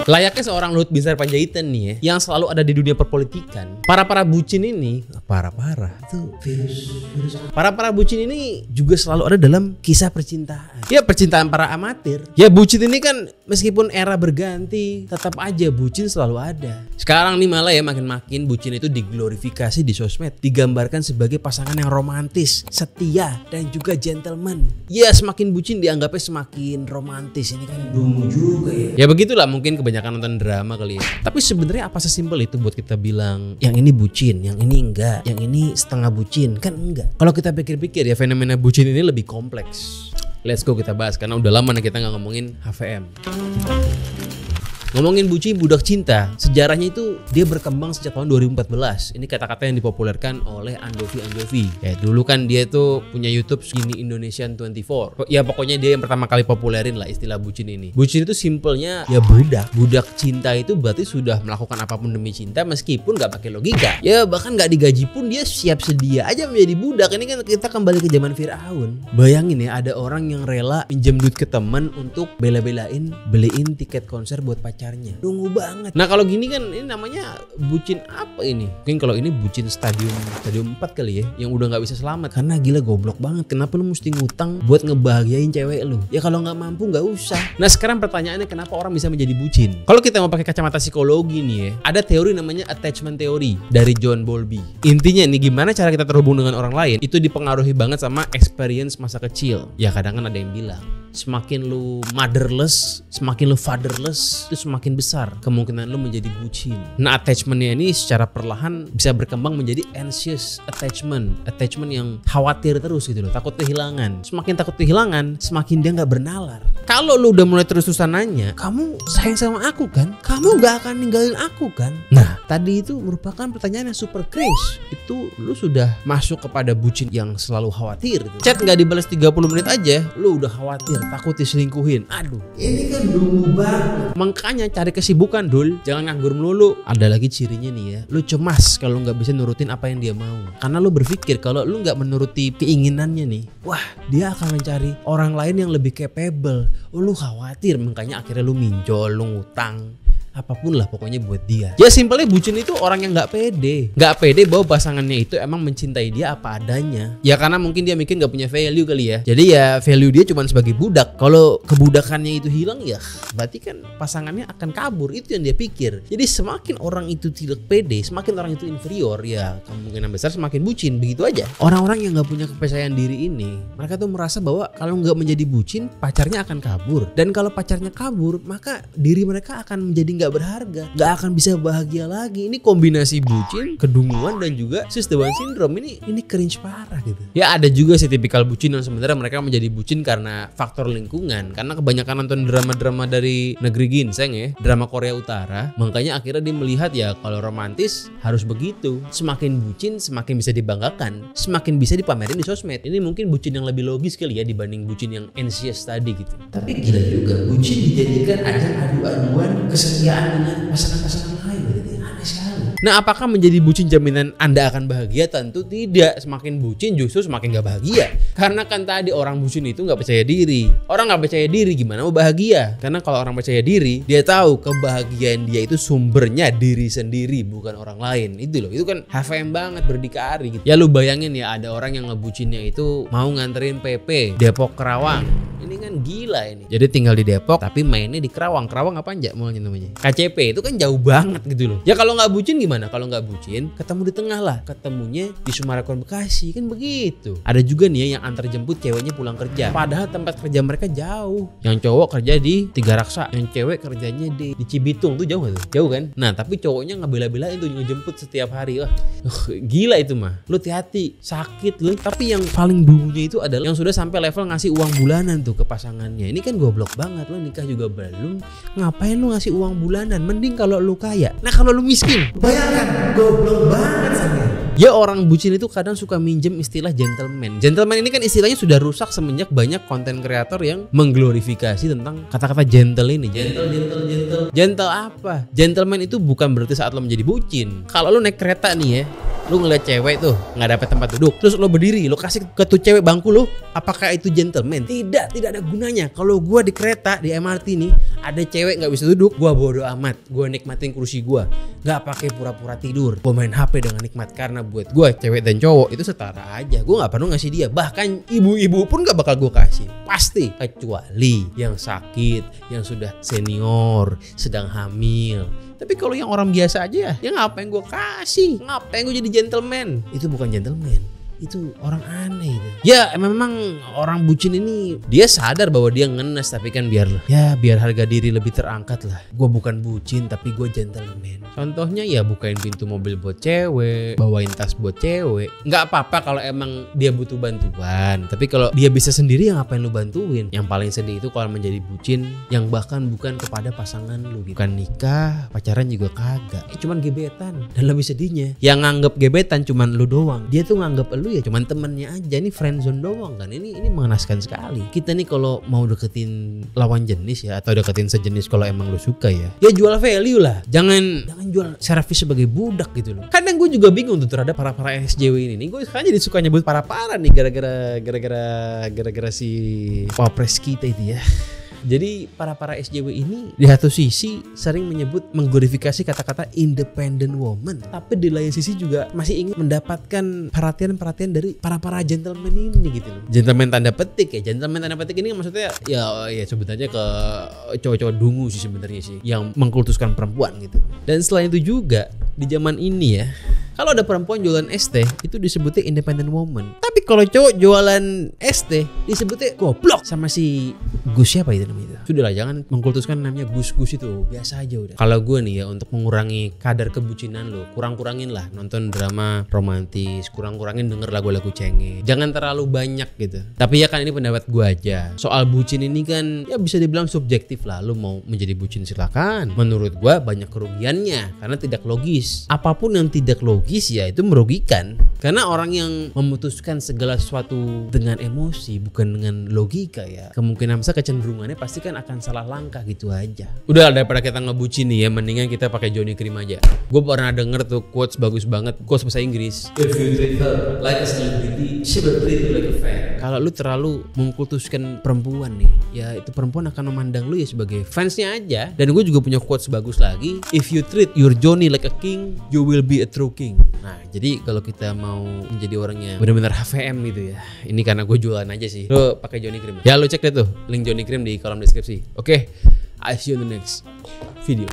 Layaknya seorang Luhut Binsar Panjaitan nih ya, yang selalu ada di dunia perpolitikan. Para bucin ini, itu virus. Para bucin ini juga selalu ada dalam kisah percintaan. Ya percintaan para amatir. Ya bucin ini kan meskipun era berganti, tetap aja bucin selalu ada. Sekarang nih malah ya makin bucin itu diglorifikasi di sosmed, digambarkan sebagai pasangan yang romantis, setia, dan juga gentleman. Ya semakin bucin dianggapnya semakin romantis. Ini kan dungu juga ya. Ya begitulah mungkin kebanyakan nonton drama kali ya. Tapi sebenarnya apa sesimpel itu buat kita bilang yang ini bucin, yang ini enggak, yang ini setengah bucin? Kan enggak. Kalau kita pikir-pikir ya fenomena bucin ini lebih kompleks. Let's go kita bahas karena udah lama nih kita nggak ngomongin HVM. Ngomongin bucin budak cinta, sejarahnya itu dia berkembang sejak tahun 2014. Ini kata-kata yang dipopulerkan oleh Andovi. Ya dulu kan dia tuh punya YouTube Skinny Indonesian 24. Ya pokoknya dia yang pertama kali populerin lah istilah bucin ini. Bucin itu simpelnya ya budak. Budak cinta itu berarti sudah melakukan apapun demi cinta meskipun nggak pakai logika. Ya bahkan nggak digaji pun dia siap sedia aja menjadi budak. Ini kan kita kembali ke zaman Firaun. Bayangin ya ada orang yang rela pinjam duit ke teman untuk bela-belain beliin tiket konser buat pacar. Tunggu banget. Nah kalau gini kan ini namanya bucin apa ini? Mungkin kalau ini bucin stadium 4 kali ya, yang udah nggak bisa selamat karena gila goblok banget. Kenapa lu mesti ngutang buat ngebahagiain cewek lu? Ya kalau nggak mampu nggak usah. Nah sekarang pertanyaannya kenapa orang bisa menjadi bucin? Kalau kita mau pakai kacamata psikologi nih ya, ada teori namanya attachment theory dari John Bowlby. Intinya nih gimana cara kita terhubung dengan orang lain itu dipengaruhi banget sama experience masa kecil. Ya kadang kan ada yang bilang semakin lu motherless, semakin lu fatherless, itu semakin besar kemungkinan lu menjadi bucin. Nah attachmentnya ini secara perlahan bisa berkembang menjadi anxious attachment yang khawatir terus gitu loh, takut kehilangan. Semakin takut kehilangan, semakin dia nggak bernalar. Kalau lu udah mulai terus-terusan nanya, kamu sayang sama aku kan? Kamu nggak akan ninggalin aku kan? Nah tadi itu merupakan pertanyaan yang super cringe. Itu lu sudah masuk kepada bucin yang selalu khawatir gitu. Chat nggak dibalas 30 menit aja, lu udah khawatir, takut diselingkuhin. Aduh, ini kan dungu banget. Makanya cari kesibukan dul, jangan nganggur melulu. Ada lagi cirinya nih ya, lu cemas kalau nggak bisa nurutin apa yang dia mau. Karena lu berpikir kalau lu nggak menuruti keinginannya nih, wah dia akan mencari orang lain yang lebih capable. Lu khawatir, makanya akhirnya lu minjol, lu ngutang. Apapun lah pokoknya buat dia. Ya simpelnya bucin itu orang yang nggak pede bahwa pasangannya itu emang mencintai dia apa adanya. Ya karena mungkin dia mikir nggak punya value kali ya. Jadi ya value dia cuma sebagai budak. Kalau kebudakannya itu hilang ya berarti kan pasangannya akan kabur. Itu yang dia pikir. Jadi semakin orang itu tidak pede, semakin orang itu inferior, ya kemungkinan besar semakin bucin. Begitu aja. Orang-orang yang nggak punya kepercayaan diri ini, mereka tuh merasa bahwa kalau nggak menjadi bucin, pacarnya akan kabur. Dan kalau pacarnya kabur, maka diri mereka akan menjadi nggak berharga, nggak akan bisa bahagia lagi. Ini kombinasi bucin, kedunguan, dan juga Sisdewan Syndrome. Ini cringe parah gitu. Ya ada juga sih tipikal bucin yang sebenarnya mereka menjadi bucin karena faktor lingkungan. Karena kebanyakan nonton drama-drama dari negeri ginseng ya, drama Korea Utara. Makanya akhirnya dia melihat ya kalau romantis harus begitu. Semakin bucin semakin bisa dibanggakan, semakin bisa dipamerin di sosmed. Ini mungkin bucin yang lebih logis kali ya dibanding bucin yang anxious tadi gitu. Tapi gila juga bucin dijadikan ajang adu-aduan kesetiaan dengan pasangan-pasangan lain. Berarti aneh sekali. Nah apakah menjadi bucin jaminan Anda akan bahagia? Tentu tidak. Semakin bucin justru semakin gak bahagia. Karena kan tadi orang bucin itu gak percaya diri. Orang gak percaya diri gimana mau bahagia? Karena kalau orang percaya diri, dia tahu kebahagiaan dia itu sumbernya diri sendiri, bukan orang lain. Itu loh, itu kan HVM banget, berdikari gitu. Ya lu bayangin ya ada orang yang ngebucinnya itu mau nganterin PP Depok Kerawang. Ini kan gila ini. Jadi tinggal di Depok tapi mainnya di Kerawang. Kerawang apa aja maunya namanya? KCP. Itu kan jauh banget gitu loh. Ya kalau nggak bucin gimana? Kalau nggak bucin ketemu di tengah lah. Ketemunya di Summarecon Bekasi kan begitu. Ada juga nih ya yang antar jemput ceweknya pulang kerja. Padahal tempat kerja mereka jauh. Yang cowok kerja di Tiga Raksa, yang cewek kerjanya di Cibitung. Tuh jauh gak tuh? Jauh kan? Nah tapi cowoknya ngebela-belain tuh ngejemput setiap hari. Wah gila itu mah. Lu hati-hati, sakit lu. Tapi yang paling dulunya itu adalah yang sudah sampai level ngasih uang bulanan tuh ke pasangannya. Ini kan goblok banget. Lo nikah juga belum, ngapain lu ngasih uang bulanan? Mending kalau lu kaya. Nah kalau lu miskin, bayangkan goblok banget sama. Ya orang bucin itu kadang suka minjem istilah gentleman. Gentleman ini kan istilahnya sudah rusak semenjak banyak konten kreator yang mengglorifikasi tentang kata-kata gentle ini. Gentle apa? Gentleman itu bukan berarti saat lo menjadi bucin. Kalau lo naik kereta nih ya, Lu ngeliat cewek tuh nggak dapet tempat duduk, terus lo berdiri, lo kasih ke tuh cewek bangku lo, apakah itu gentleman? Tidak ada gunanya. Kalau gua di kereta di MRT nih ada cewek nggak bisa duduk, gua bodo amat, gua nikmatin kursi gua, nggak pakai pura-pura tidur, gua main HP dengan nikmat. Karena buat gua cewek dan cowok itu setara aja, gua nggak perlu ngasih dia, bahkan ibu-ibu pun nggak bakal gua kasih, pasti, kecuali yang sakit, yang sudah senior, sedang hamil. Tapi kalau yang orang biasa aja ya ngapain gue kasih? Ngapain gue jadi gentleman? Itu bukan gentleman, itu orang aneh itu. Ya memang orang bucin ini dia sadar bahwa dia ngenes, tapi kan biar harga diri lebih terangkat lah. Gue bukan bucin tapi gue gentleman. Contohnya ya bukain pintu mobil buat cewek, bawain tas buat cewek. Nggak apa-apa kalau emang dia butuh bantuan, tapi kalau dia bisa sendiri ya ngapain lu bantuin? Yang paling sedih itu kalau menjadi bucin yang bahkan bukan kepada pasangan lu gitu. Bukan nikah, pacaran juga kagak, cuman gebetan. Dan lebih sedihnya yang nganggep gebetan cuman lu doang, dia tuh nganggep lu ya cuman temennya aja. Ini friendzone doang kan. Ini mengenaskan sekali. Kita nih kalau mau deketin lawan jenis ya, atau deketin sejenis kalau emang lu suka ya jual value lah. Jangan jual servis sebagai budak gitu loh. Kadang gue juga bingung tuh terhadap para SJW ini nih. Gue sekarang jadi suka nyebut para nih gara-gara si wapres kita itu ya. Jadi para SJW ini di satu sisi sering mengglorifikasi kata-kata independent woman, tapi di lain sisi juga masih ingin mendapatkan perhatian dari para gentleman ini gitu loh. Gentleman tanda petik ya. Gentleman tanda petik ini maksudnya ya sebenarnya ke cowok-cowok dungu sih sebenarnya sih, yang mengkultuskan perempuan gitu. Dan selain itu juga di zaman ini ya, kalau ada perempuan jualan ST itu disebutnya independent woman. Tapi kalau cowok jualan ST disebutnya goblok. Sama si Gus siapa itu namanya itu? Sudahlah, jangan mengkultuskan namanya Gus itu. Biasa aja udah. Kalau gue nih ya, untuk mengurangi kadar kebucinan lo, kurangin lah nonton drama romantis, kurangin denger lagu-lagu cengeng. Jangan terlalu banyak gitu. Tapi ya kan ini pendapat gue aja. Soal bucin ini kan ya bisa dibilang subjektif lah. Lo mau menjadi bucin silakan. Menurut gue banyak kerugiannya karena tidak logis. Apapun yang tidak logis ya itu merugikan, karena orang yang memutuskan segala sesuatu dengan emosi bukan dengan logika ya, kemungkinan besar kecenderungannya pasti kan akan salah langkah gitu aja. Udah, daripada kita ngebucin nih ya, mendingan kita pakai Johnny Cream aja. Gue pernah denger tuh quotes bagus banget, quotes bahasa Inggris. If you treat her like a celebrity, she will treat you like a fan. Kalau lu terlalu mengkultuskan perempuan nih, ya itu perempuan akan memandang lu ya sebagai fansnya aja. Dan gue juga punya quotes bagus lagi. If you treat your Johnny like a king, you will be a true king. Nah, jadi kalau kita mau menjadi orang yang benar-benar HVM gitu ya, ini karena gue jualan aja sih. Lo pakai Johnny Cream ya, lo cek deh tuh link Johnny Cream di kolom deskripsi. Oke, I see you in the next video.